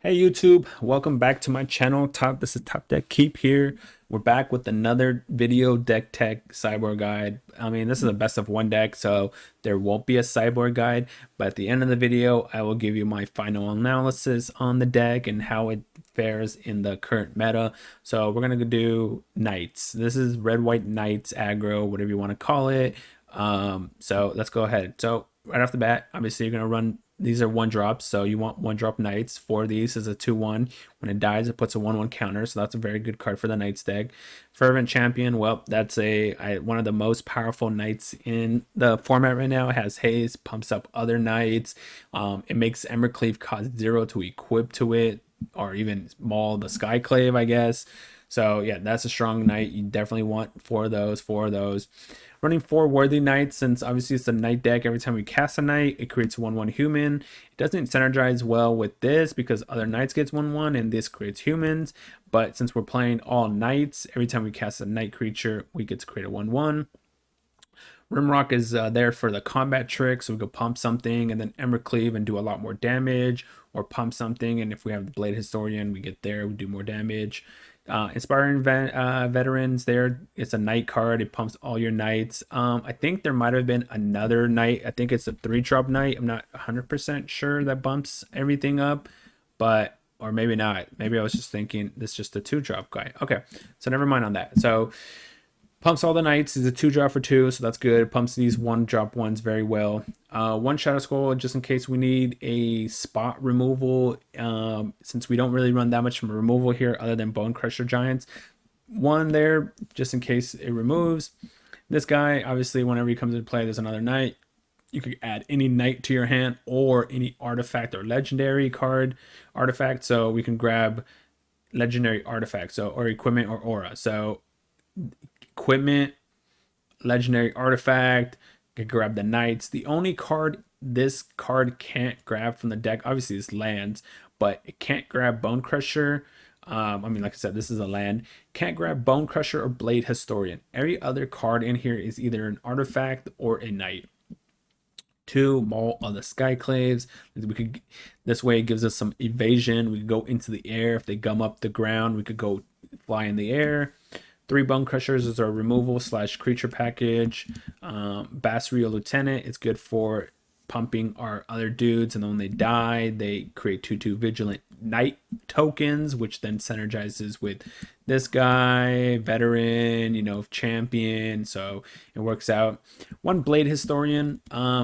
Hey YouTube, welcome back to my channel. This is Top Deck Keep here. We're back with another video deck tech sideboard guide. I mean, this is a best of one deck, so there won't be a sideboard guide, but at the end of the video, I will give you my final analysis on the deck and how it fares in the current meta. So we're gonna do Knights. This is red, white Knights, aggro, whatever you want to call it. So let's go ahead. So right off the bat, obviously you're gonna run, these are one drops, so you want one drop Knights. For these is a 2/1. When it dies, it puts a 1/1 counter, so that's a very good card for the Knights deck. Fervent Champion, well, that's one of the most powerful Knights in the format right now. It has haste, pumps up other Knights. It makes Embercleave cost 0 to equip to it, or even maul the Skyclave, I guess. So yeah, that's a strong Knight. You definitely want four of those. Running 4 Worthy Knights, since obviously it's a Knight deck. Every time we cast a Knight, it creates 1/1 human. It doesn't synergize well with this because other Knights gets 1/1 and this creates humans. But since we're playing all Knights, every time we cast a Knight creature, we get to create a 1/1. Rimrock is there for the combat trick, so we could pump something and then Embercleave and do a lot more damage, or pump something, and if we have the Blade Historian, we get there, we do more damage. Inspiring Veterans, there, it's a Knight card. It pumps all your Knights. I think there might have been another Knight. I think it's a 3-drop Knight. I'm not 100% sure that bumps everything up, but, or maybe not. Maybe I was just thinking this is just a 2-drop guy. Okay, so never mind on that. So pumps all the Knights, is a 2-drop for 2, so that's good. Pumps these 1-drop ones very well. 1 Shadow Skull, just in case we need a spot removal, since we don't really run that much removal here other than Bone Crusher Giants. 1 there, just in case it removes. This guy, obviously, whenever he comes into play, there's another Knight. You could add any Knight to your hand or any artifact or legendary card artifact. So we can grab legendary artifacts, so, or equipment or aura. So equipment, legendary artifact, can grab the Knights. The only card this card can't grab from the deck, obviously, is lands, but it can't grab Bone Crusher. I mean, like I said, this is a land. Can't grab Bone Crusher or Blade Historian. Every other card in here is either an artifact or a Knight. 2, maul all the Skyclaves. We could, this way it gives us some evasion. We could go into the air. If they gum up the ground, we could go fly in the air. 3 Bone Crushers is our removal / creature package. Basrio Lieutenant, it's good for pumping our other dudes, and then when they die, they create 2/2 Vigilant Knight tokens, which then synergizes with this guy, Veteran, Champion, so it works out. 1 Blade Historian.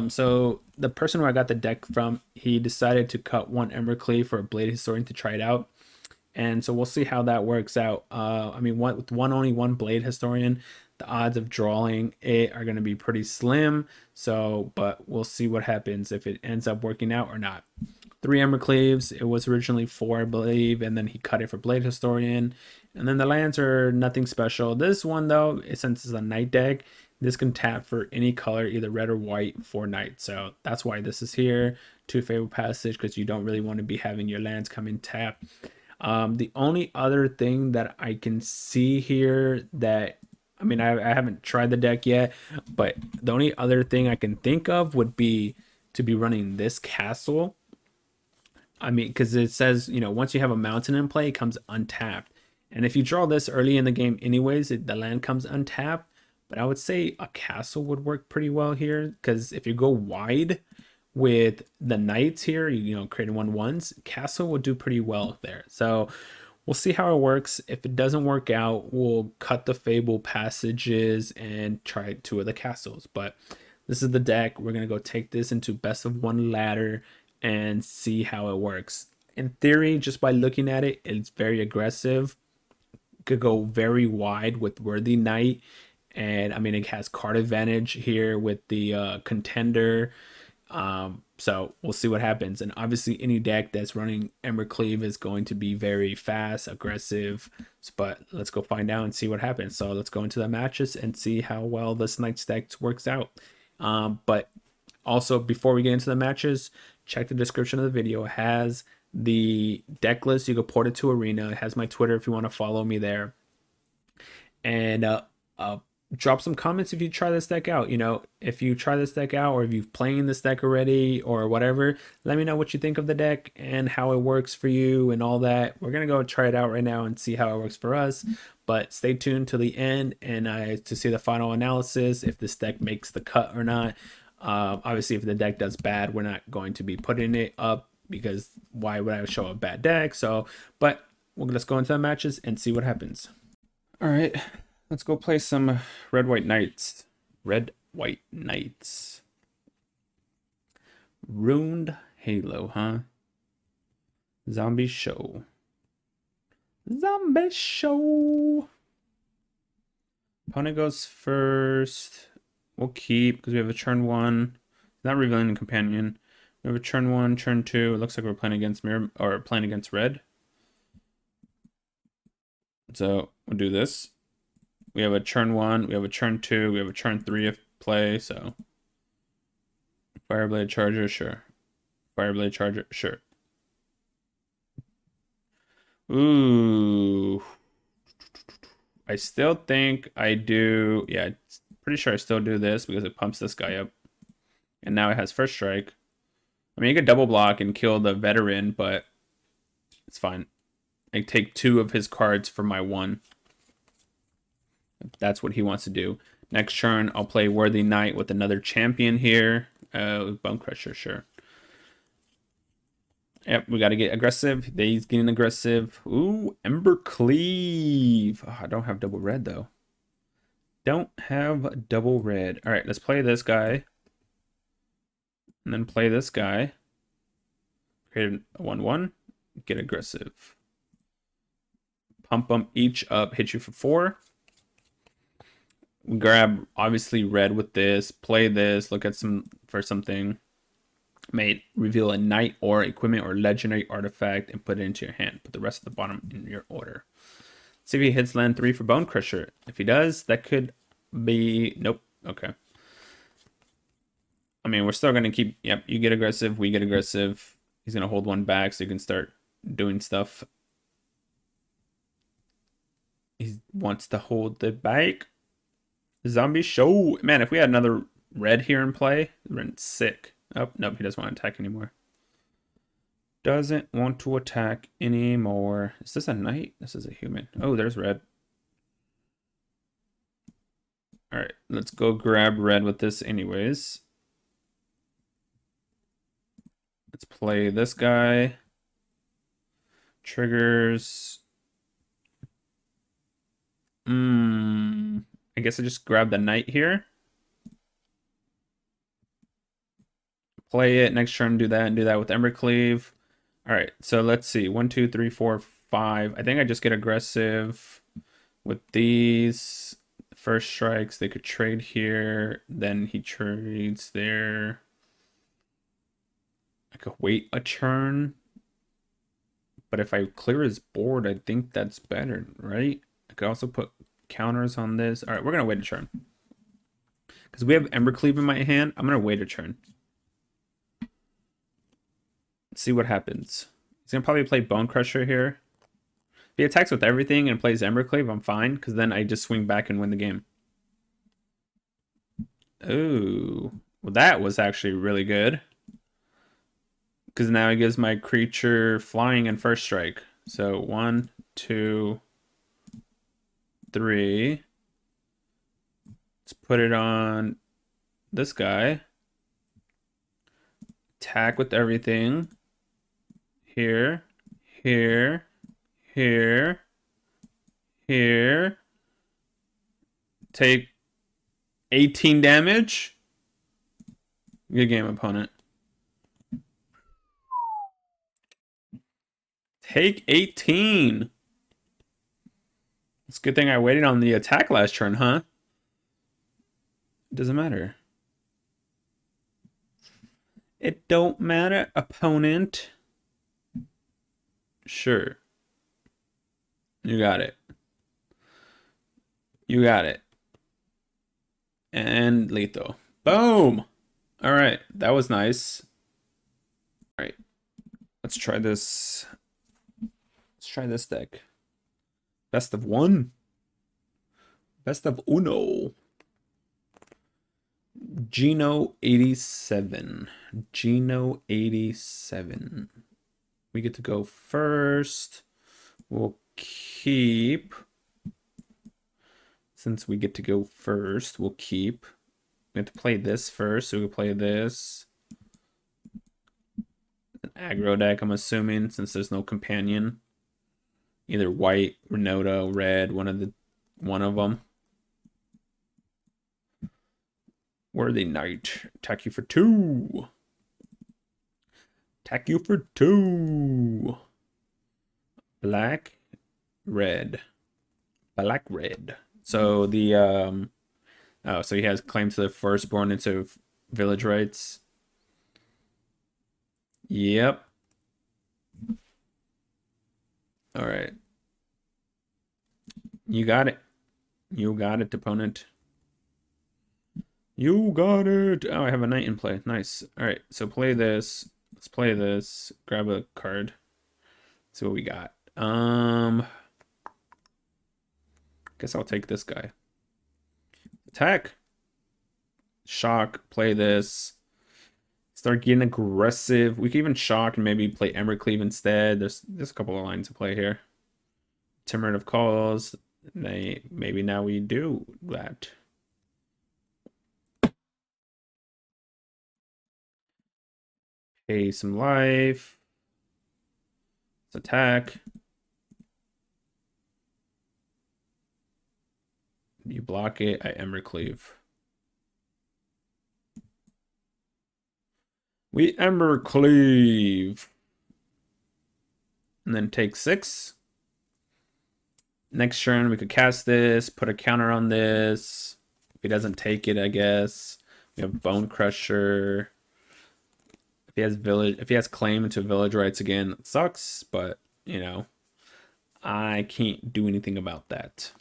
So the person who I got the deck from, he decided to cut 1 Embercleave for a Blade Historian to try it out. And so we'll see how that works out. I mean, with only one Blade Historian, the odds of drawing it are going to be pretty slim. So, but we'll see what happens if it ends up working out or not. 3 Embercleaves. It was originally 4, I believe, and then he cut it for Blade Historian. And then the lands are nothing special. This one, though, since it's a Knight deck, this can tap for any color, either red or white, for Knight. So that's why this is here. 2 Fabled Passage, because you don't really want to be having your lands come in tap. The only other thing that I can see here that, I mean, I haven't tried the deck yet, but the only other thing I can think of would be to be running this castle. I mean, because it says, once you have a mountain in play, it comes untapped. And if you draw this early in the game anyways, the land comes untapped. But I would say a castle would work pretty well here, because if you go wide with the Knights here, creating 1/1s, castle will do pretty well there. So we'll see how it works. If it doesn't work out, we'll cut the Fabled Passages and try 2 of the castles. But this is the deck. We're going to go take this into best of 1 ladder and see how it works. In theory, just by looking at it, it's very aggressive. Could go very wide with Worthy Knight. And I mean, it has card advantage here with the contender. So we'll see what happens. And obviously any deck that's running Embercleave is going to be very fast, aggressive, but let's go find out and see what happens. So let's go into the matches and see how well this Knights deck works out. But also, before we get into the matches, check the description of the video. It has the deck list. You can port it to Arena. It has my Twitter if you want to follow me there. And drop some comments if you try this deck out. You know, if you try this deck out or if you've playing this deck already or whatever, let me know what you think of the deck and how it works for you and all that. We're gonna go try it out right now and see how it works for us. But stay tuned till the end and to see the final analysis if this deck makes the cut or not. Obviously, if the deck does bad, we're not going to be putting it up because why would I show a bad deck? So, but let's go into the matches and see what happens. All right. Let's go play some Red White Knights. Red White Knights. Ruined Halo, huh? Zombie Show. Zombie Show. Opponent goes first. We'll keep because we have a turn 1. Not revealing the companion. We have a turn 1, turn 2. It looks like we're playing against mirror or playing against red. So we'll do this. We have a turn 1, we have a turn 2, we have a turn 3 of play, so Fireblade Charger, sure. Fireblade Charger, sure. Ooh. I still think I do, yeah, pretty sure I still do this because it pumps this guy up. And now it has first strike. I mean, you could double block and kill the veteran, but it's fine. I take 2 of his cards for my 1. That's what he wants to do. Next turn, I'll play Worthy Knight with another champion here. Bone Crusher, sure. Yep, we got to get aggressive. He's getting aggressive. Ooh, Ember Cleave. Oh, I don't have double red, though. Don't have double red. All right, let's play this guy. And then play this guy. Create a 1/1. Get aggressive. Pump them each up. Hit you for 4. Grab obviously red with this, play this, look at something, may reveal a knight or equipment or legendary artifact and put it into your hand. Put the rest at the bottom in your order. See if he hits land 3 for Bone Crusher. If he does, that could be nope. Okay. I mean, we're still gonna keep. Yep, you get aggressive, we get aggressive. He's gonna hold 1 back so you can start doing stuff. He wants to hold the back. Zombie Show. Man, if we had another red here in play, we're sick. Oh, nope, he doesn't want to attack anymore. Doesn't want to attack anymore. Is this a knight? This is a human. Oh, there's red. All right, let's go grab red with this anyways. Let's play this guy. Triggers. I guess I just grab the knight here. Play it. Next turn, do that and do that with Ember Cleave. All right, so let's see. 1, 2, 3, 4, 5. I think I just get aggressive with these. First strikes, they could trade here. Then he trades there. I could wait a turn. But if I clear his board, I think that's better, right? I could also put counters on this. All right, we're gonna wait a turn because we have Ember Cleave in my hand. I'm gonna wait a turn. See what happens. He's gonna probably play Bone Crusher here. If he attacks with everything and plays Ember Cleave, I'm fine because then I just swing back and win the game. Oh, well, that was actually really good because now he gives my creature flying and first strike. So 1, 2, 3. Let's put it on this guy. Attack with everything. Here, here, here, here. Take 18 damage. Good game, opponent. Take 18. It's a good thing I waited on the attack last turn, huh? It doesn't matter. It don't matter, opponent. Sure. You got it. You got it. And lethal. Boom! Alright, that was nice. Alright. Let's try this. Let's try this deck. Best of 1. Best of uno. Geno87. Geno87. We get to go first. We'll keep. Since we get to go first, we'll keep. We have to play this first, so we'll play this. An aggro deck, I'm assuming, since there's no companion. Either white, Renota, red, one of them. Worthy Knight. Attack you for 2. Attack you for 2. Black, red. Black, red. So the oh, so he has claim to the firstborn into village rights. Yep. All right. You got it. You got it, opponent. You got it. Oh, I have a knight in play. Nice. All right, so play this. Let's play this. Grab a card. See what we got. Guess I'll take this guy. Attack. Shock. Play this. Start getting aggressive. We can even shock and maybe play Embercleave instead. There's a couple of lines to play here. Timid of Calls. Maybe now we do that. Pay some life. Let's attack. You block it, I Embercleave. We Embercleave. And then take 6. Next turn, we could cast this, put a counter on this. If he doesn't take it, I guess. We have Bone Crusher. If he has claim into village rights again, it sucks, but you know, I can't do anything about that.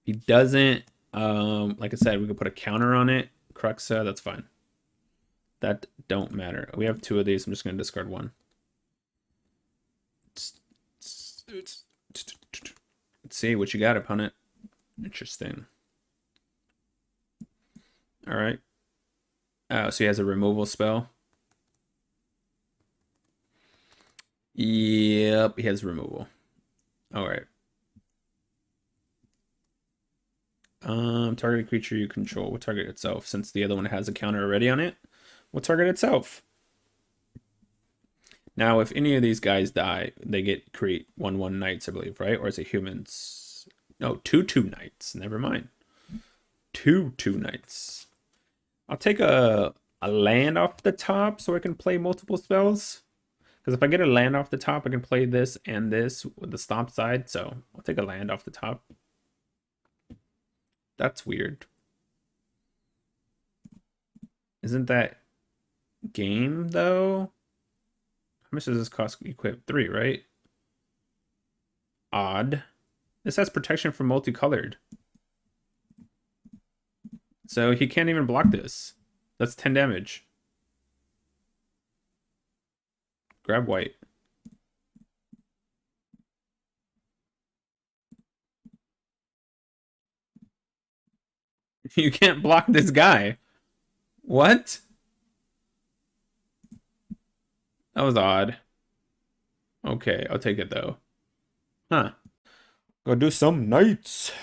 If he doesn't, like I said, we could put a counter on it. Cruxa, that's fine. That don't matter. We have 2 of these. I'm just gonna discard 1. Let's see what you got, opponent. Interesting. All right. Oh, so he has a removal spell. Yep, he has removal. All right. Target creature you control will target itself. Since the other one has a counter already on it, will target itself. Now, if any of these guys die, they get create 1/1 knights, I believe, right? Or is it humans? No, 2/2 knights. Never mind. 2/2 knights. I'll take a land off the top so I can play multiple spells. Because if I get a land off the top, I can play this and this with the stomp side. So I'll take a land off the top. That's weird. Isn't that game, though? How much does this cost equip? 3, right? Odd. This has protection from multicolored. So he can't even block this. That's 10 damage. Grab white. You can't block this guy. What? That was odd. Okay, I'll take it though. Huh. Go do some knights.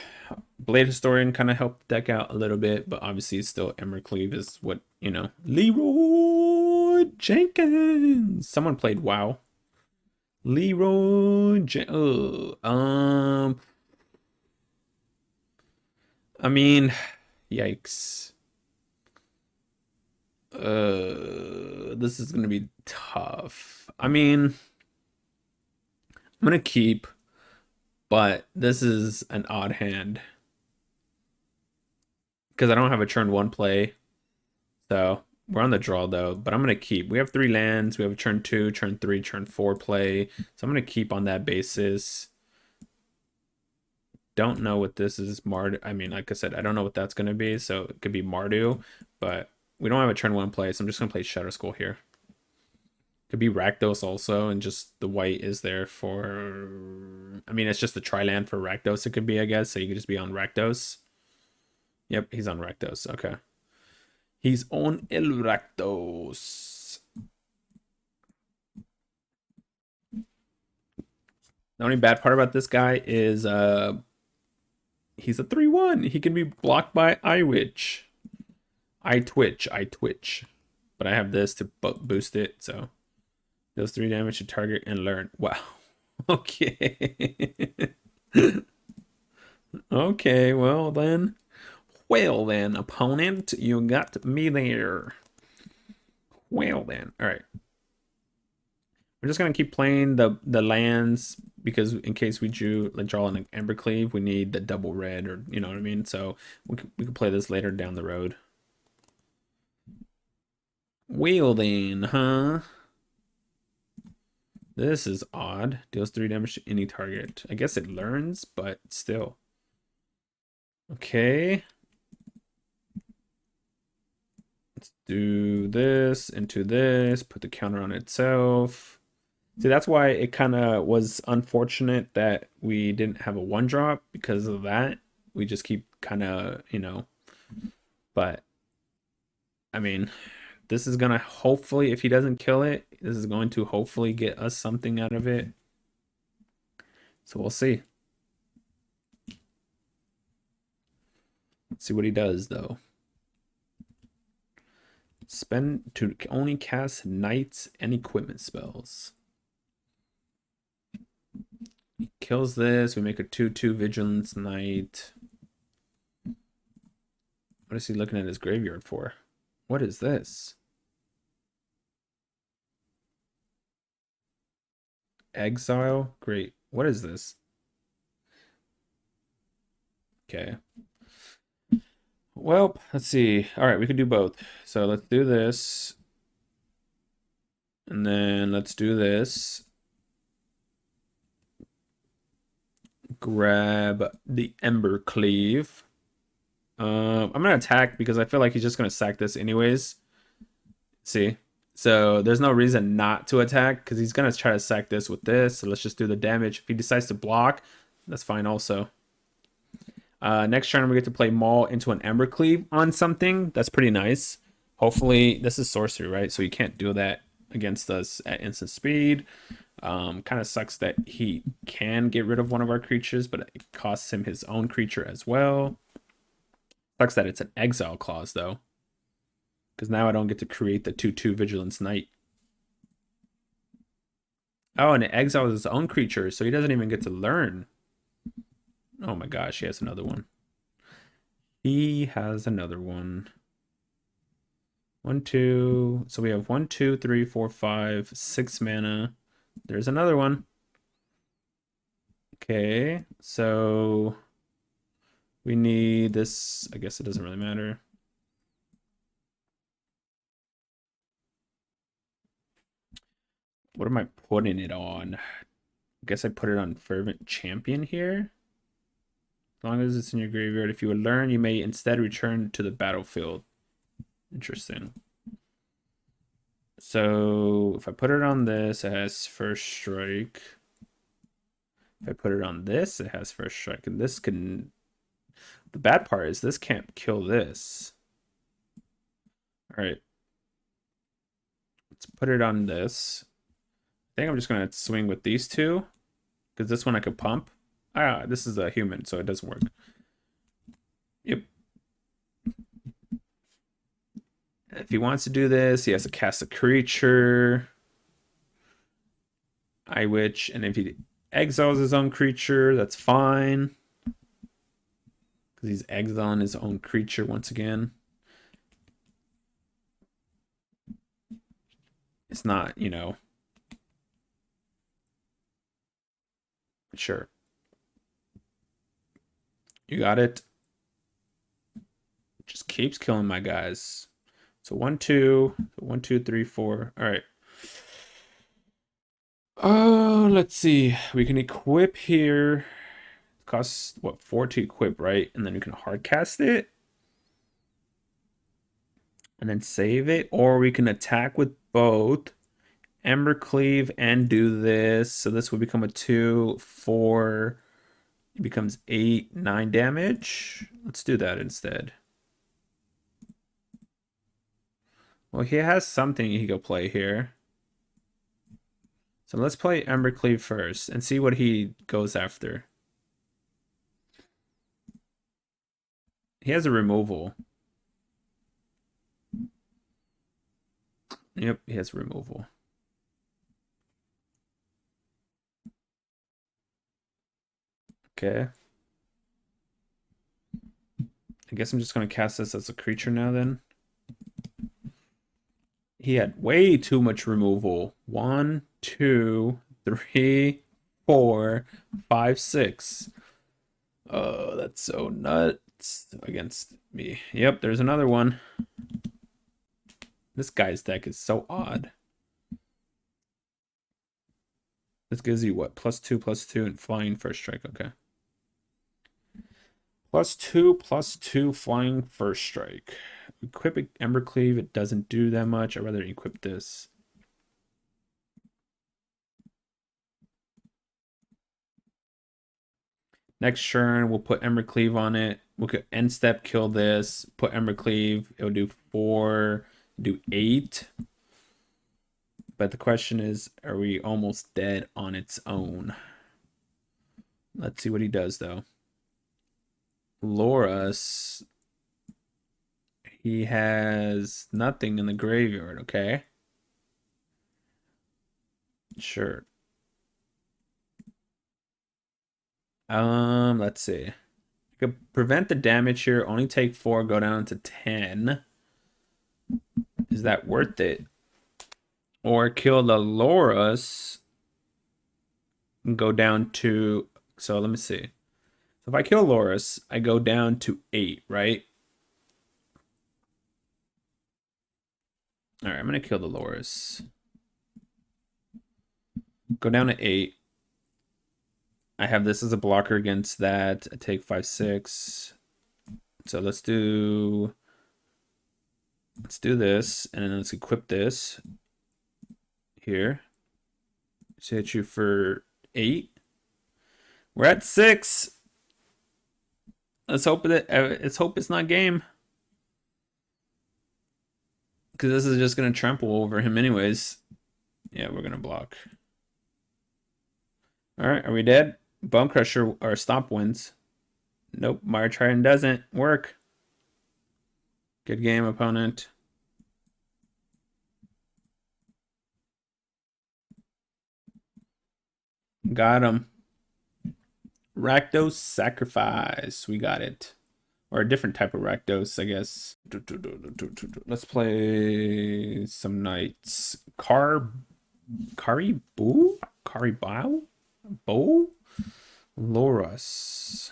Blade Historian kind of helped deck out a little bit, but obviously still Embercleave is what, you know. Leroy Jenkins. Someone played WoW. Leroy Jenkins. I mean, yikes. This is gonna be tough. I mean, I'm gonna keep, but this is an odd hand because I don't have a turn 1 play. So we're on the draw though, but I'm gonna keep. We have 3 lands. We have a turn 2, turn 3, turn 4 play. So I'm gonna keep on that basis. Don't know what this is. I mean, like I said, I don't know what that's gonna be. So it could be Mardu, but we don't have a turn 1 play, so I'm just gonna play Shadow Skull here. Could be Rakdos also, and just the white is there for. I mean, it's just the tri-land for Rakdos. It could be, I guess. So you could just be on Rakdos. Yep, he's on Rakdos. Okay. He's on El Rakdos. The only bad part about this guy is he's a 3/1. He can be blocked by iWitch. I Twitch. But I have this to boost it, so deals 3 damage to target and learn. Wow. Okay. Okay, well then. Well then, opponent, you got me there. Well then. Alright. We're just gonna keep playing the lands because in case we draw an Embercleave, we need the double red, or you know what I mean. So we can play this later down the road. Well then, huh? This is odd. Deals 3 damage to any target. I guess it learns, but still. Okay. Let's do this into this. Put the counter on itself. See, that's why it kind of was unfortunate that we didn't have a 1-drop because of that. We just keep kind of, you know. But, I mean, this is going to hopefully, if he doesn't kill it, this is going to hopefully get us something out of it. So we'll see. Let's see what he does, though. Spend to only cast knights and equipment spells. He kills this. We make a 2/2 Vigilance Knight. What is he looking at his graveyard for? What is this? Exile? Great. What is this? Okay. Well, let's see. All right, we can do both. So let's do this. And then let's do this. Grab the Embercleave. I'm going to attack because I feel like he's just going to sack this anyways. See? So there's no reason not to attack because he's going to try to sack this with this. So let's just do the damage. If he decides to block, that's fine also. Next turn, we get to play Maul into an Embercleave on something. That's pretty nice. Hopefully, this is sorcery, right? So you can't do that against us at instant speed. Kind of sucks that he can get rid of one of our creatures, but it costs him his own creature as well. Sucks that it's an exile clause, though. Because now I don't get to create the 2/2 Vigilance Knight. Oh, and it exiles his own creature, so he doesn't even get to learn. Oh my gosh, he has another one. He has another one. 1, 2. So we have 1, 2, 3, 4, 5, 6 mana. There's another one. Okay, so we need this. I guess it doesn't really matter. What am I putting it on? I guess I put it on Fervent Champion here. As long as it's in your graveyard, if you would learn, you may instead return to the battlefield. Interesting. So if I put it on this, it has first strike. If I put it on this, it has first strike. And this can... The bad part is this can't kill this. All right. Let's put it on this. I think I'm just going to swing with these two. Because this one I could pump. Ah, this is a human, so it doesn't work. Yep. If he wants to do this, he has to cast a creature. iWitch, and if he exiles his own creature, that's fine. Because he's exiling his own creature once again. It's not, you know. Sure. You got it. Just keeps killing my guys. So 1, 2, 1, 2, 3, 4. All right. Oh, let's see. We can equip here. It costs what, 4 to equip, right? And then we can hard cast it. And then save it. Or we can attack with both Embercleave and do this. So this would become a 2, 4. It becomes 8, 9 damage. Let's do that instead. Well, he has something he could play here. So let's play Embercleave first and see what he goes after. He has a removal. Yep, he has removal. Okay. I guess I'm just going to cast this as a creature now then. He had way too much removal. 1, 2, 3, 4, 5, 6. Oh, that's so nuts against me. Yep, there's another one. This guy's deck is so odd. This gives you what? +2/+2 and flying first strike. Okay. +2/+2 flying first strike. Equip Embercleave. It doesn't do that much. I'd rather equip this. Next turn, we'll put Embercleave on it. We'll end step, kill this, put Embercleave. It'll do 4, do 8. But the question is, are we almost dead on its own? Let's see what he does, though. Loras. He has nothing in the graveyard, okay? Sure. Let's see. I could prevent the damage here, only take 4, go down to 10. Is that worth it? Or kill the Loras and go down to, so let me see. So if I kill Loras, I go down to 8, right? All right, I'm going to kill the Loras. Go down to 8. I have this as a blocker against that. I take 5, 6. So let's do this, and then let's equip this here. So hit you for 8. We're at 6. Let's hope it's not game. Because this is just going to trample over him anyways. Yeah, we're going to block. All right, are we dead? Bone Crusher or Stomp wins. Nope, Mire Trident doesn't work. Good game, opponent. Got him. Rakdos Sacrifice. We got it. Or a different type of Rakdos, I guess. Let's play some knights. Caribou? Bow? Loras.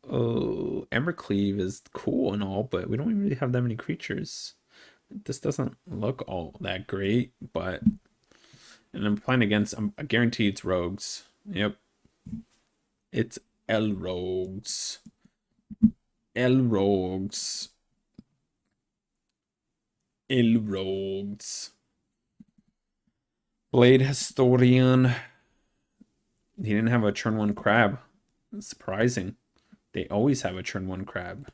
Oh, Embercleave is cool and all, but we don't really have that many creatures. This doesn't look all that great, but... And I'm playing against... I guarantee it's rogues. Yep. It's Rogues. Rogues. Rogues. Blade Historian. He didn't have a turn 1 crab. That's surprising. They always have a turn 1 crab.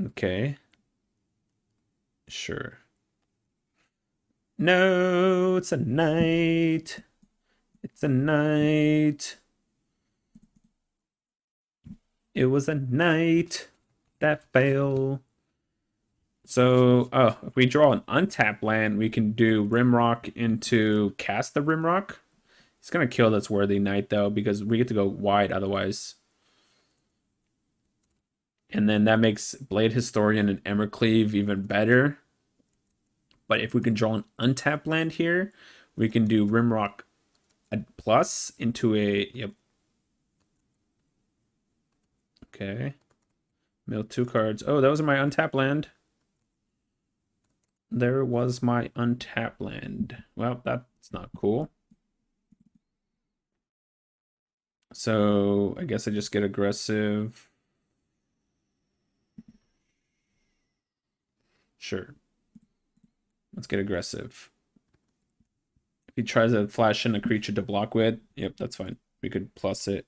Okay. Sure. No, it's a knight. It's a knight. It was a knight that failed. So, if we draw an untapped land, we can do Rimrock into cast the Rimrock. He's going to kill this worthy knight, though, because we get to go wide otherwise. And then that makes Blade Historian and Embercleave even better. But if we can draw an untapped land here, we can do Rimrock a plus into a... Yep. Okay. Mill 2 cards. Oh, that was my untapped land. There was my untapped land. Well, that's not cool. So I guess I just get aggressive. Sure. Let's get aggressive. If he tries to flash in a creature to block with, yep, that's fine. We could plus it.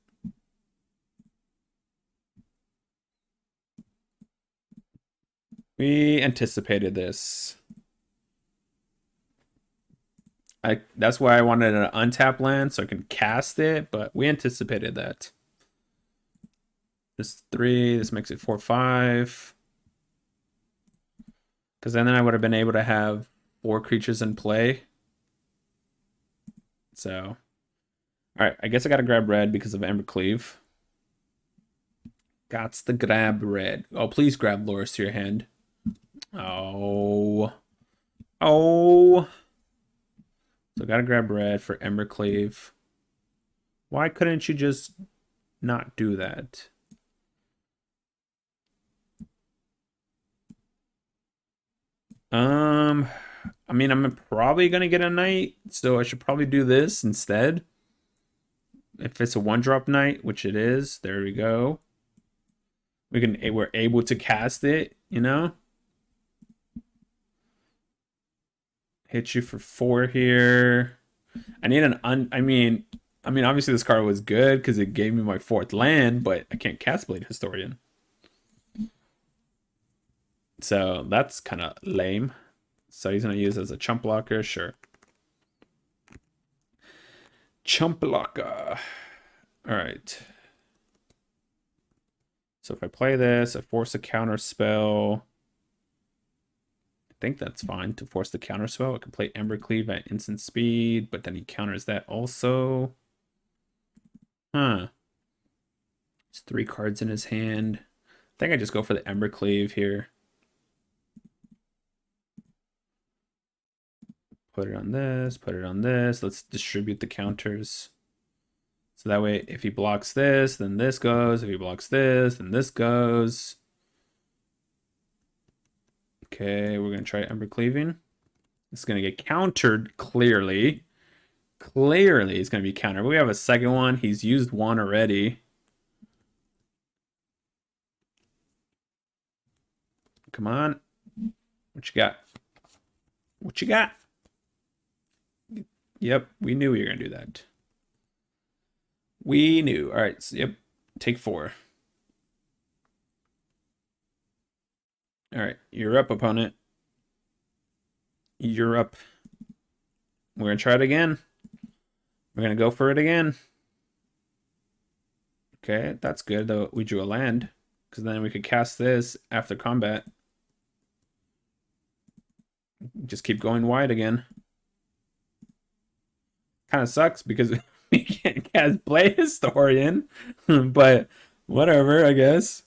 We anticipated this. That's why I wanted an untap land so I can cast it, but we anticipated that. This 3, this makes it 4/5. Because then I would have been able to have 4 creatures in play. So, alright, I guess I gotta grab red because of Embercleave. Gots to grab red. Oh, please grab Loris to your hand. Oh. Oh. So gotta grab red for Embercleave. Why couldn't you just not do that? I mean, I'm probably gonna get a knight, so I should probably do this instead. If it's a 1-drop knight, which it is, there we go. We're able to cast it, you know? Hit you for 4 here. I need I mean, obviously this card was good because it gave me my 4th land, but I can't cast Blade Historian. So that's kind of lame. So he's going to use it as a chump blocker, sure. Chump blocker. All right. So if I play this, I force a counter spell. I think that's fine to force the counter spell. I can play Embercleave at instant speed, but then he counters that also. Huh. There's 3 cards in his hand. I think I just go for the Embercleave here. Put it on this, put it on this. Let's distribute the counters. So that way, if he blocks this, then this goes. If he blocks this, then this goes. Okay, we're going to try Embercleaving. It's going to get countered clearly. Clearly, it's going to be countered. We have a second one. He's used one already. Come on. What you got? What you got? Yep, we knew we were going to do that. We knew. All right, so, yep, take 4. All right, you're up, opponent. You're up. We're going to try it again. We're going to go for it again. Okay, that's good, though. We drew a land, because then we could cast this after combat. Just keep going wide again. Kind of sucks because we can't cast Blade Historian, but whatever, I guess.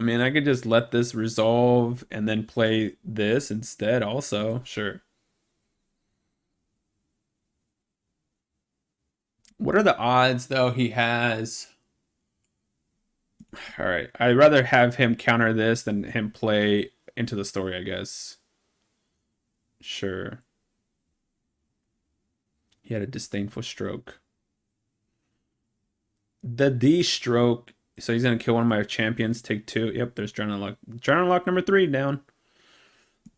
I mean, I could just let this resolve and then play this instead also, sure. What are the odds, though, he has? All right, I'd rather have him counter this than him play into the story, I guess. Sure. He had a disdainful stroke. The D stroke. So he's going to kill one of my champions, take 2. Yep, there's Drowning Lock. Drowning Lock number 3 down.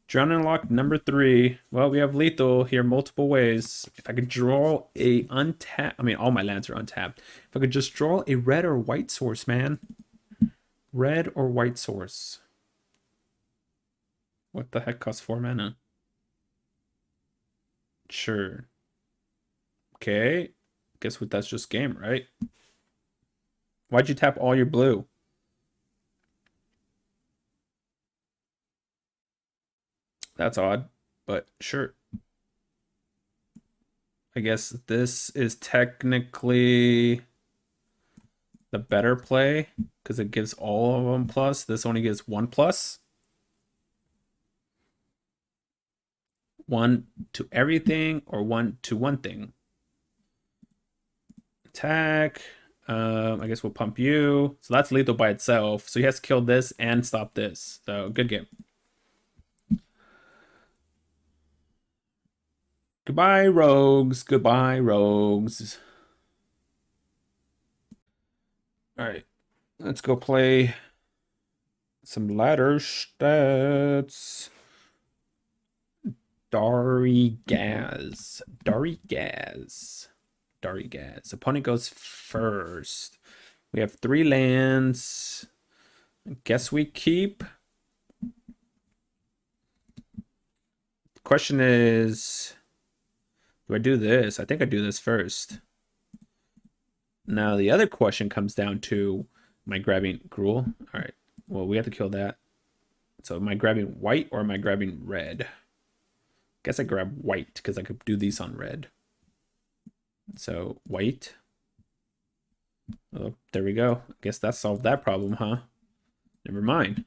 Drowning Lock number 3. Well, we have lethal here multiple ways. If I could draw a untap, I mean, all my lands are untapped. If I could just draw a red or white source, man. Red or white source. What the heck costs 4 mana? Sure. Okay. Guess what? That's just game, right? Why'd you tap all your blue? That's odd, but sure. I guess this is technically the better play because it gives all of them plus. This only gives 1 plus. 1 to everything or 1 to one thing. Attack. I guess we'll pump you. So that's lethal by itself. So he has to kill this and stop this. So good game. Goodbye, rogues. Goodbye, rogues. All right. Let's go play some ladder stats. Darigaz. Opponent goes first. We have 3 lands. I guess we keep. The question is, do I do this? I think I do this first. Now the other question comes down to, am I grabbing Gruul? All right. Well, we have to kill that. So am I grabbing white or am I grabbing red? Guess I grab white because I could do these on red. So white. Oh, there we go. I guess that solved that problem, huh? Never mind.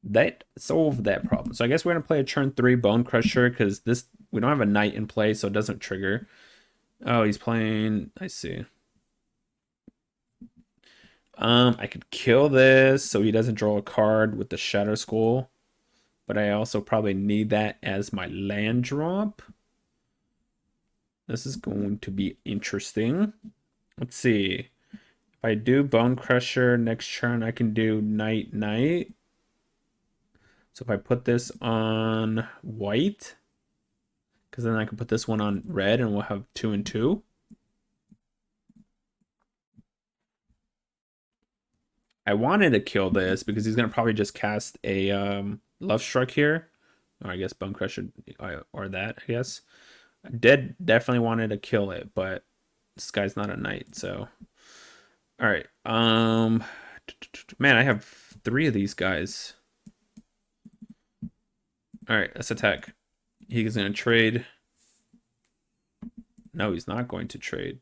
That solved that problem. So I guess we're gonna play a turn 3 Bone Crusher because this we don't have a knight in play, so it doesn't trigger. Oh, he's playing. I see. I could kill this so he doesn't draw a card with the Shadow Skull, but I also probably need that as my land drop. This is going to be interesting. Let's see. If I do Bone Crusher next turn, I can do Knight Knight. So if I put this on white, because then I can put this one on red and we'll have 2 and 2. I wanted to kill this because he's going to probably just cast a Love Struck here. Or I guess Bone Crusher or that, I guess. I definitely wanted to kill it, but this guy's not a knight, so. All right. Man, I have 3 of these guys. All right, let's attack. He's going to trade. No, he's not going to trade.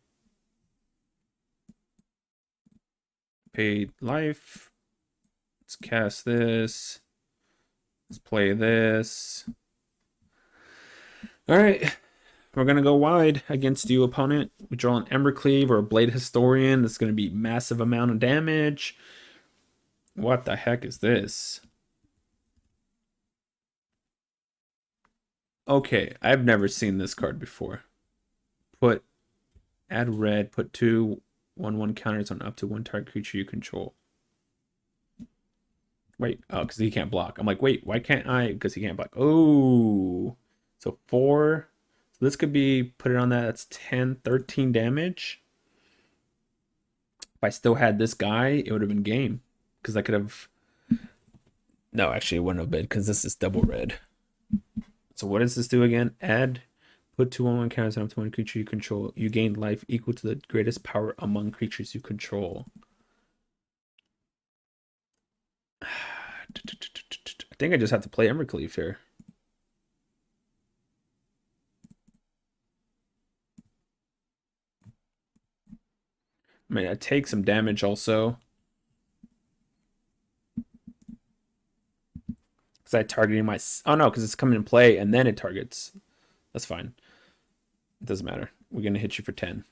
Paid life. Let's cast this. Let's play this. All right. We're going to go wide against you, opponent. We draw an Embercleave or a Blade Historian. That's going to be massive amount of damage. What the heck is this? Okay, I've never seen this card before. Add red, put 2 1/1 counters on up to 1 target creature you control. Wait, oh, because he can't block. I'm like, wait, why can't I? Because he can't block. Oh, so 4. So this could be, put it on that, that's 10, 13 damage. If I still had this guy, it would have been game. Because I could have... No, actually, it wouldn't have been, because this is double red. So what does this do again? Add, put 2 1/1 counters on up to 1 creature you control. You gain life equal to the greatest power among creatures you control. I think I just have to play Embercleave here. I mean, I take some damage also. Because I targeting my... Oh, no, because it's coming in play and then it targets. That's fine. It doesn't matter. We're going to hit you for 10.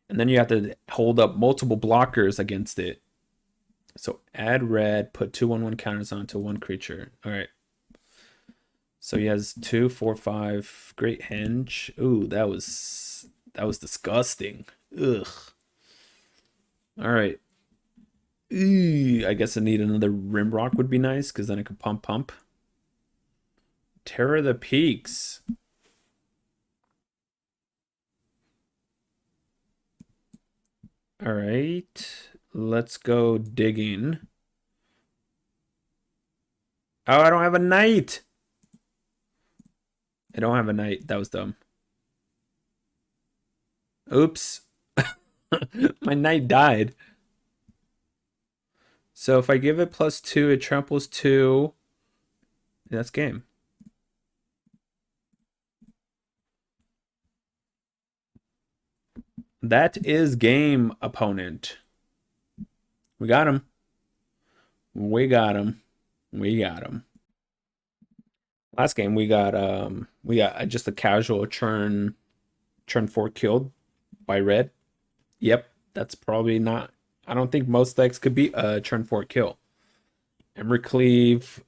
And then you have to hold up multiple blockers against it. So add red, put 2 1/1 counters onto 1 creature. All right. So he has 2, 4, 5. Great Henge. Ooh, that was disgusting. Ugh. All right. I guess I need another Rimrock would be nice because then I could pump. Terror of the Peaks. All right. Let's go digging. Oh, I don't have a knight. I don't have a knight. That was dumb. Oops. My knight died. So if I give it +2, it tramples 2. That's game. That is game, opponent. We got him. We got him. We got him. Last game we got just a casual turn 4 killed by red. Yep, that's probably not... I don't think most decks could beat a turn 4 kill. Embercleave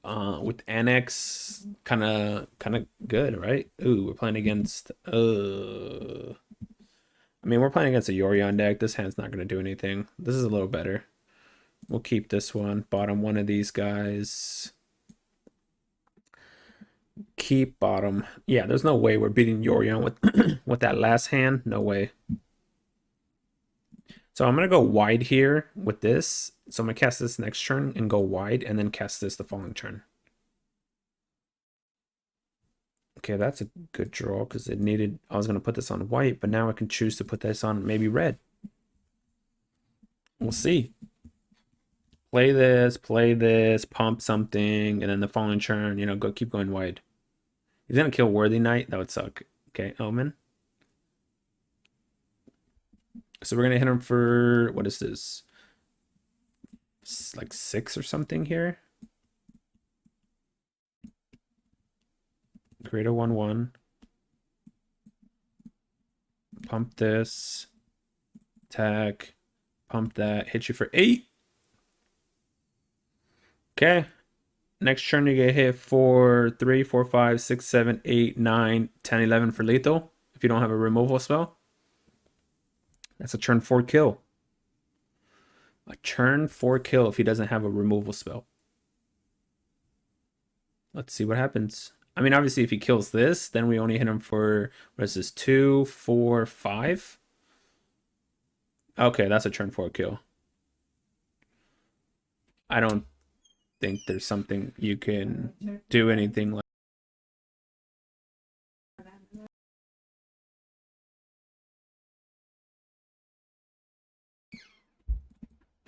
with Annex, kind of good, right? Ooh, we're playing against... I mean, we're playing against a Yorion deck. This hand's not going to do anything. This is a little better. We'll keep this one. Bottom one of these guys. Keep bottom. Yeah, there's no way we're beating Yorion with with that last hand. No way. So I'm going to go wide here with this. So I'm going to cast this next turn and go wide and then cast this the following turn. Okay, that's a good draw because it needed, I was going to put this on white, but now I can choose to put this on maybe red. We'll see. Play this, pump something, and then the following turn, you know, keep going wide. He's going to kill Worthy Knight. That would suck. Okay, Omen. So we're going to hit him for, what is this? It's like 6 or something here. Create a 1/1. Pump this. Attack. Pump that. Hit you for 8. Okay. Next turn you get hit for 3, 4, 5, 6, 7, 8, 9, 10, 11 for lethal. If you don't have a removal spell. That's a turn 4 kill. A turn 4 kill if he doesn't have a removal spell. Let's see what happens. I mean, obviously, if he kills this, then we only hit him for, what is this, 2, 4, 5? Okay, that's a turn 4 kill. I don't think there's something you can do anything like.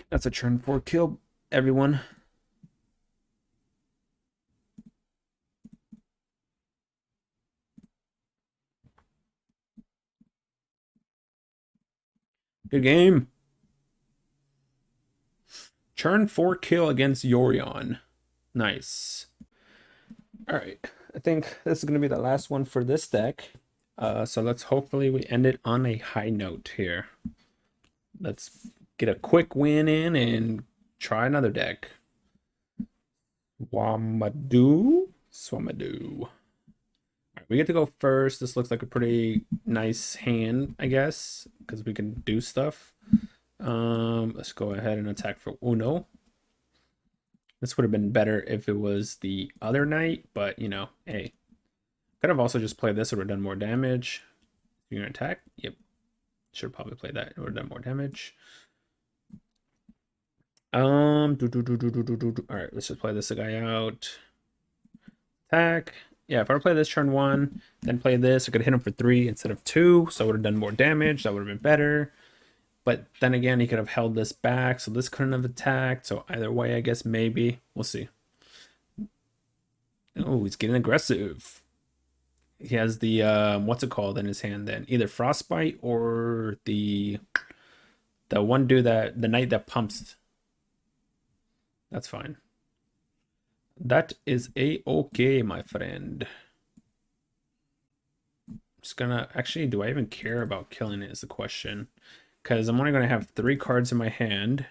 That's a turn 4 kill, everyone. Good game. Turn 4 kill against Yorion. Nice. All right. I think this is going to be the last one for this deck. So let's hopefully we end it on a high note here. Let's get a quick win in and try another deck. Swamadoo. All right, we get to go first. This looks like a pretty nice hand, I guess, because we can do stuff. Let's go ahead and attack for Uno. This would have been better if it was the other knight, but you know, hey. Could have also just played this, it would have done more damage. You're gonna attack? Yep. Should probably play that. It would have done more damage. All right, let's just play this guy out. Attack. Yeah, if I were to play this turn 1, then play this, I could hit him for 3 instead of 2, so I would have done more damage. That would have been better. But then again, he could have held this back, so this couldn't have attacked. So either way, I guess maybe. We'll see. Oh, he's getting aggressive. He has the, what's it called in his hand then? Either Frostbite or the one dude that, the knight that pumps. That's fine. That is a-okay, my friend. I'm just gonna, actually, do I even care about killing it is the question. Because I'm only going to have 3 cards in my hand.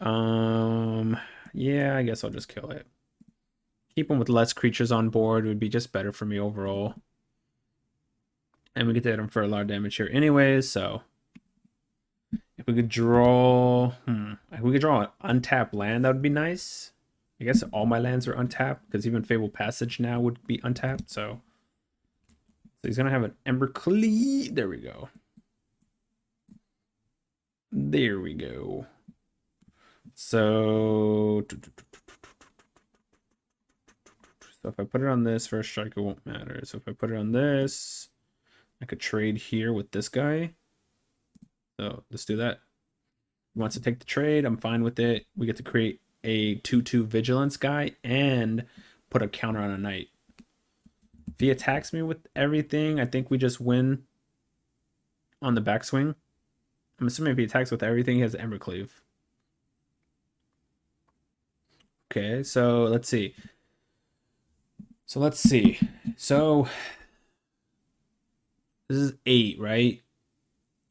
Yeah, I guess I'll just kill it. Keep him with less creatures on board would be just better for me overall. And we get to hit him for a lot of damage here anyways, so. If we could draw... If we could draw an untapped land, that would be nice. I guess all my lands are untapped, because even Fabled Passage now would be untapped, so. So he's going to have an Embercleave. There we go. There we go. So if I put it on this, first strike, it won't matter. So if I put it on this, I could trade here with this guy. So let's do that. He wants to take the trade. I'm fine with it. We get to create a 2/2 vigilance guy and put a counter on a knight. If he attacks me with everything, I think we just win on the backswing. I'm assuming if he attacks with everything, he has Embercleave. Okay, so let's see. So this is 8, right?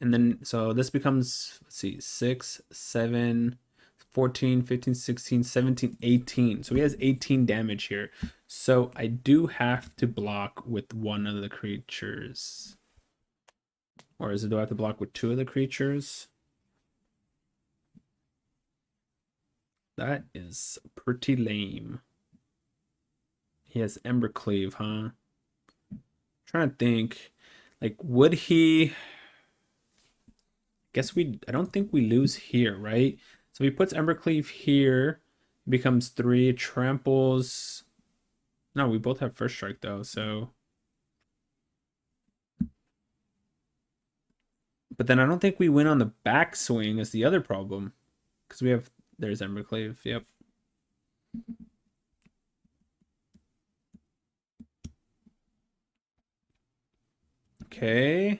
And then, so this becomes, let's see, 6, 7, 14, 15, 16, 17, 18. So he has 18 damage here. So I do have to block with one of the creatures. Or do I have to block with 2 of the creatures? That is pretty lame. He has Embercleave, huh? I'm trying to think. Like, would he... guess I don't think we lose here, right? So if he puts Embercleave here, it becomes 3, tramples. No, we both have first strike though, so. But then I don't think we win on the backswing is the other problem. Because there's Embercleave, yep. Okay.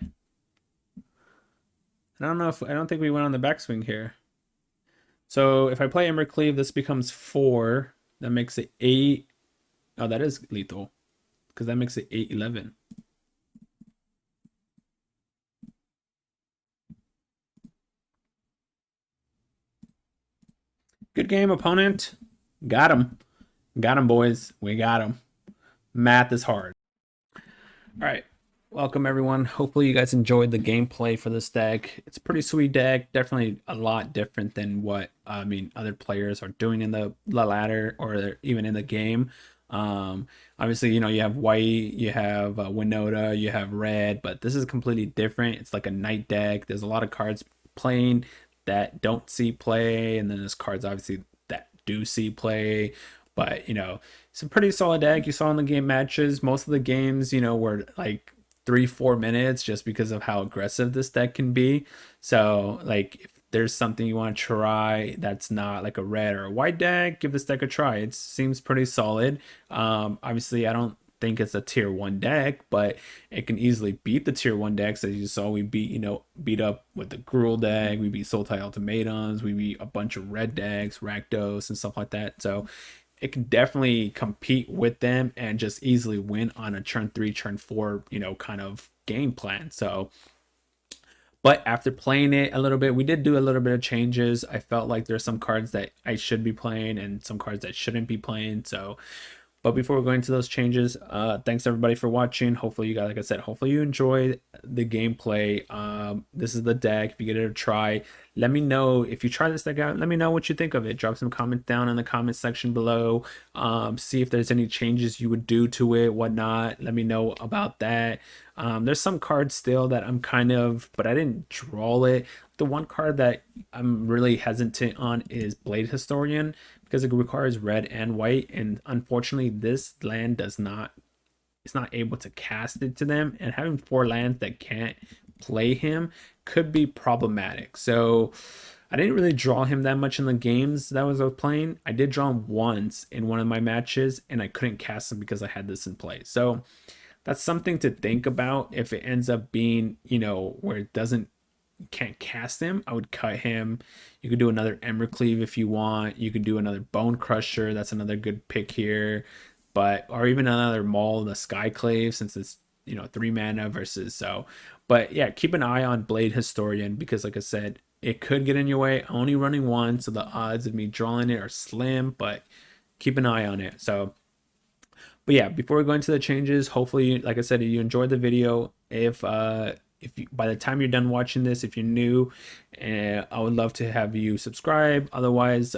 I don't think we went on the backswing here. So if I play Embercleave, this becomes 4. That makes it 8. Oh, that is lethal. Because that makes it 8-11. Good game, opponent. Got him. Got him, boys. We got him. Math is hard. All right. Welcome, everyone. Hopefully you guys enjoyed the gameplay for this deck. It's a pretty sweet deck. Definitely a lot different than what, other players are doing in the ladder or even in the game. Obviously, you have white, you have Winota, you have red, but this is completely different. It's like a night deck. There's a lot of cards playing that don't see play, and then there's cards obviously that do see play. But it's a pretty solid deck. You saw in the game matches, most of the games, were like 3-4 minutes just because of how aggressive this deck can be. So like if there's something you want to try that's not like a red or a white deck, give this deck a try. It seems pretty solid. Obviously I don't think it's a tier 1 deck, but it can easily beat the tier 1 decks. As you saw, we beat up with the Gruul deck, we beat Sultai Ultimatums, we beat a bunch of red decks, Rakdos and stuff like that. So it can definitely compete with them and just easily win on a turn 3, turn 4, kind of game plan. So, but after playing it a little bit, we did do a little bit of changes. I felt like there's some cards that I should be playing and some cards that shouldn't be playing. So, but before we go into those changes, thanks everybody for watching. Hopefully you guys, like I said, hopefully you enjoy the gameplay. This is the deck. If you get it a try, let me know if you try this deck out. Let me know what you think of it. Drop some comments down in the comment section below. See if there's any changes you would do to it, whatnot. Let me know about that. There's some cards still that I'm but I didn't draw it. The one card that I'm really hesitant on is Blade Historian, because it requires red and white, and unfortunately this land it's not able to cast it to them, and having 4 lands that can't play him could be problematic. So I didn't really draw him that much in the games that I was playing. I did draw him once in one of my matches, and I couldn't cast him because I had this in play. So that's something to think about. If it ends up being, where it can't cast him, I would cut him. You could do another Embercleave if you want. You could do another Bone Crusher. That's another good pick here. Or even another Maul, the Skyclave, since it's 3 mana versus so. But yeah, keep an eye on Blade Historian, because like I said, it could get in your way. Only running 1, so the odds of me drawing it are slim, but keep an eye on it. So, but yeah, before we go into the changes, hopefully, like I said, you enjoyed the video. If you, by the time you're done watching this, if you're new, I would love to have you subscribe. Otherwise,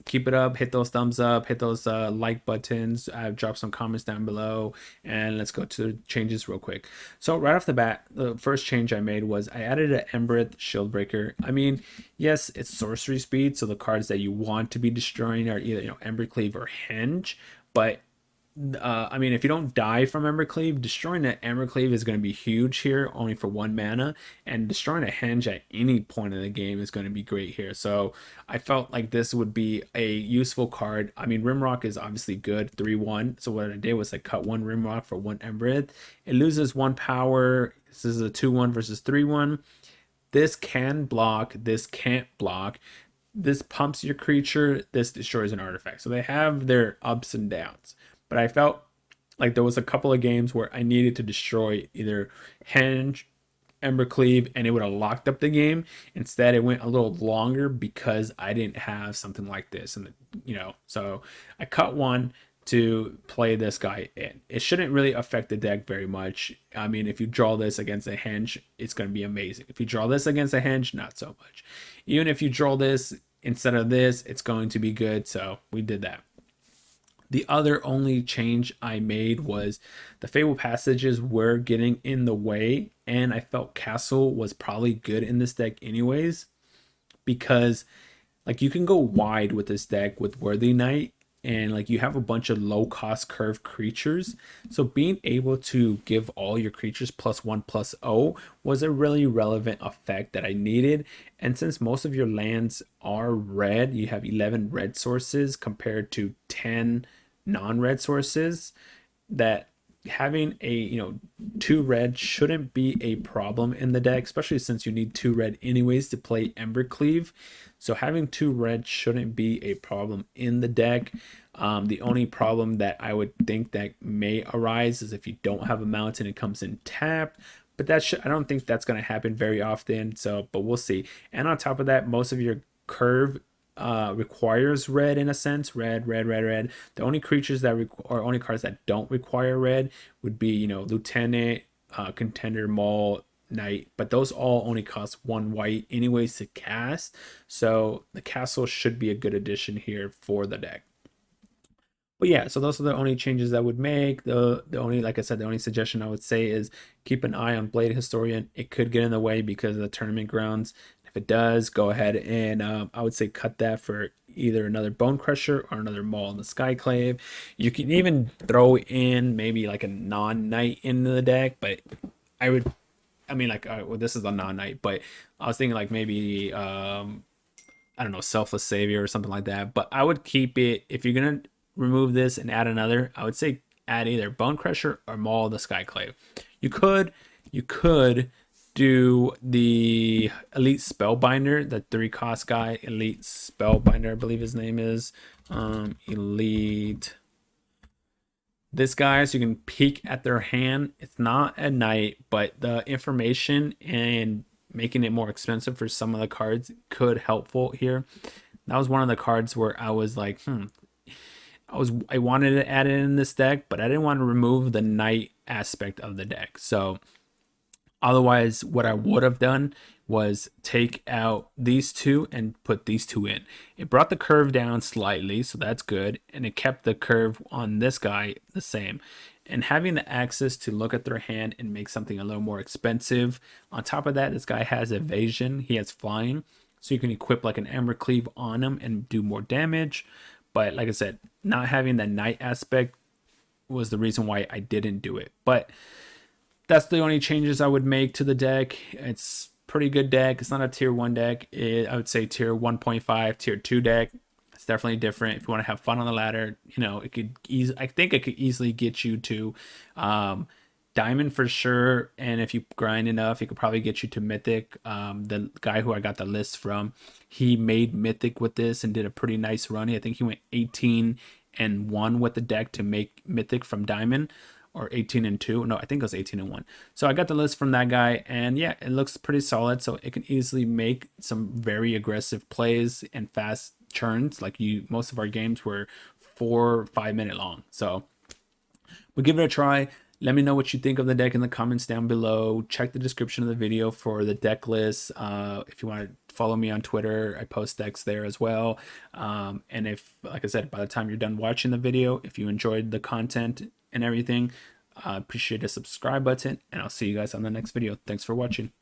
keep it up, hit those thumbs up, hit those like buttons. I've dropped some comments down below, and let's go to changes real quick. So right off the bat, the first change I made was I added an Embereth Shieldbreaker. I mean, yes, it's sorcery speed, so the cards that you want to be destroying are either Embercleave or Henge, but if you don't die from Embercleave, destroying an Embercleave is going to be huge here, only for 1 mana, and destroying a Henge at any point in the game is going to be great here. So I felt like this would be a useful card. Rimrock is obviously good, 3/1. So what I did was I cut 1 Rimrock for 1 Embereth. It loses 1 power. This is a 2/1 versus 3/1. This can block, this can't block. This pumps your creature, this destroys an artifact. So they have their ups and downs. But I felt like there was a couple of games where I needed to destroy either Henge, Embercleave, and it would have locked up the game. Instead, it went a little longer because I didn't have something like this. And so I cut 1 to play this guy in. It shouldn't really affect the deck very much. If you draw this against a Henge, it's going to be amazing. If you draw this against a Henge, not so much. Even if you draw this instead of this, it's going to be good. So we did that. The other only change I made was the Fable passages were getting in the way, and I felt Castle was probably good in this deck anyways, because like you can go wide with this deck with Worthy Knight, and like you have a bunch of low cost curve creatures, so being able to give all your creatures +1/+0 was a really relevant effect that I needed. And since most of your lands are red, you have 11 red sources compared to 10 non-red sources, that having a 2 red shouldn't be a problem in the deck, especially since you need 2 red anyways to play Embercleave. So having 2 red shouldn't be a problem in the deck. The only problem that I would think that may arise is if you don't have a mountain, it comes in tapped. But I don't think that's going to happen very often. So, but we'll see. And on top of that, most of your curve requires red in a sense. Red. The only creatures that or only cards that don't require red would be Lieutenant, Contender, Maul, Knight, but those all only cost 1 white anyways to cast. So the Castle should be a good addition here for the deck. But yeah, so those are the only changes I would make. The only, like I said, the only suggestion I would say is keep an eye on Blade Historian. It could get in the way because of the tournament grounds. If it does, go ahead and I would say cut that for either another Bone Crusher or another Maul in the Skyclave. You can even throw in maybe like a non-knight into the deck, but I mean, like, well, this is a non-knight, but I was thinking like maybe I don't know, Selfless Savior or something like that. But I would keep it, if you're gonna remove this and add another, I would say add either Bone Crusher or Maul the Skyclave. You could do the Elite Spellbinder, the 3-cost guy, Elite Spellbinder, I believe his name is. Elite. This guy, so you can peek at their hand. It's not a knight, but the information and making it more expensive for some of the cards could helpful here. That was one of the cards where I was like, I wanted to add it in this deck, but I didn't want to remove the knight aspect of the deck. So otherwise, what I would have done was take out these two and put these two in. It brought the curve down slightly, so that's good, and it kept the curve on this guy the same. And having the access to look at their hand and make something a little more expensive. On top of that, this guy has evasion, he has flying, so you can equip like an Embercleave on him and do more damage. But like I said, not having the knight aspect was the reason why I didn't do it. But that's the only changes I would make to the deck. It's pretty good deck. It's not a tier 1 deck. I would say tier 1.5, tier 2 deck. It's definitely different. If you want to have fun on the ladder, it could I think it could easily get you to Diamond for sure. And if you grind enough, it could probably get you to Mythic. The guy who I got the list from, he made Mythic with this and did a pretty nice run. I think he went 18-1 with the deck to make Mythic from Diamond. Or 18-2. No, I think it was 18-1. So I got the list from that guy, and yeah, it looks pretty solid. So it can easily make some very aggressive plays and fast turns. Like most of our games were 4 or 5 minute long. So we'll give it a try. Let me know what you think of the deck in the comments down below. Check the description of the video for the deck list. If you want to follow me on Twitter, I post decks there as well. And if, like I said, by the time you're done watching the video, if you enjoyed the content and everything, appreciate the subscribe button, and I'll see you guys on the next video. Thanks for watching.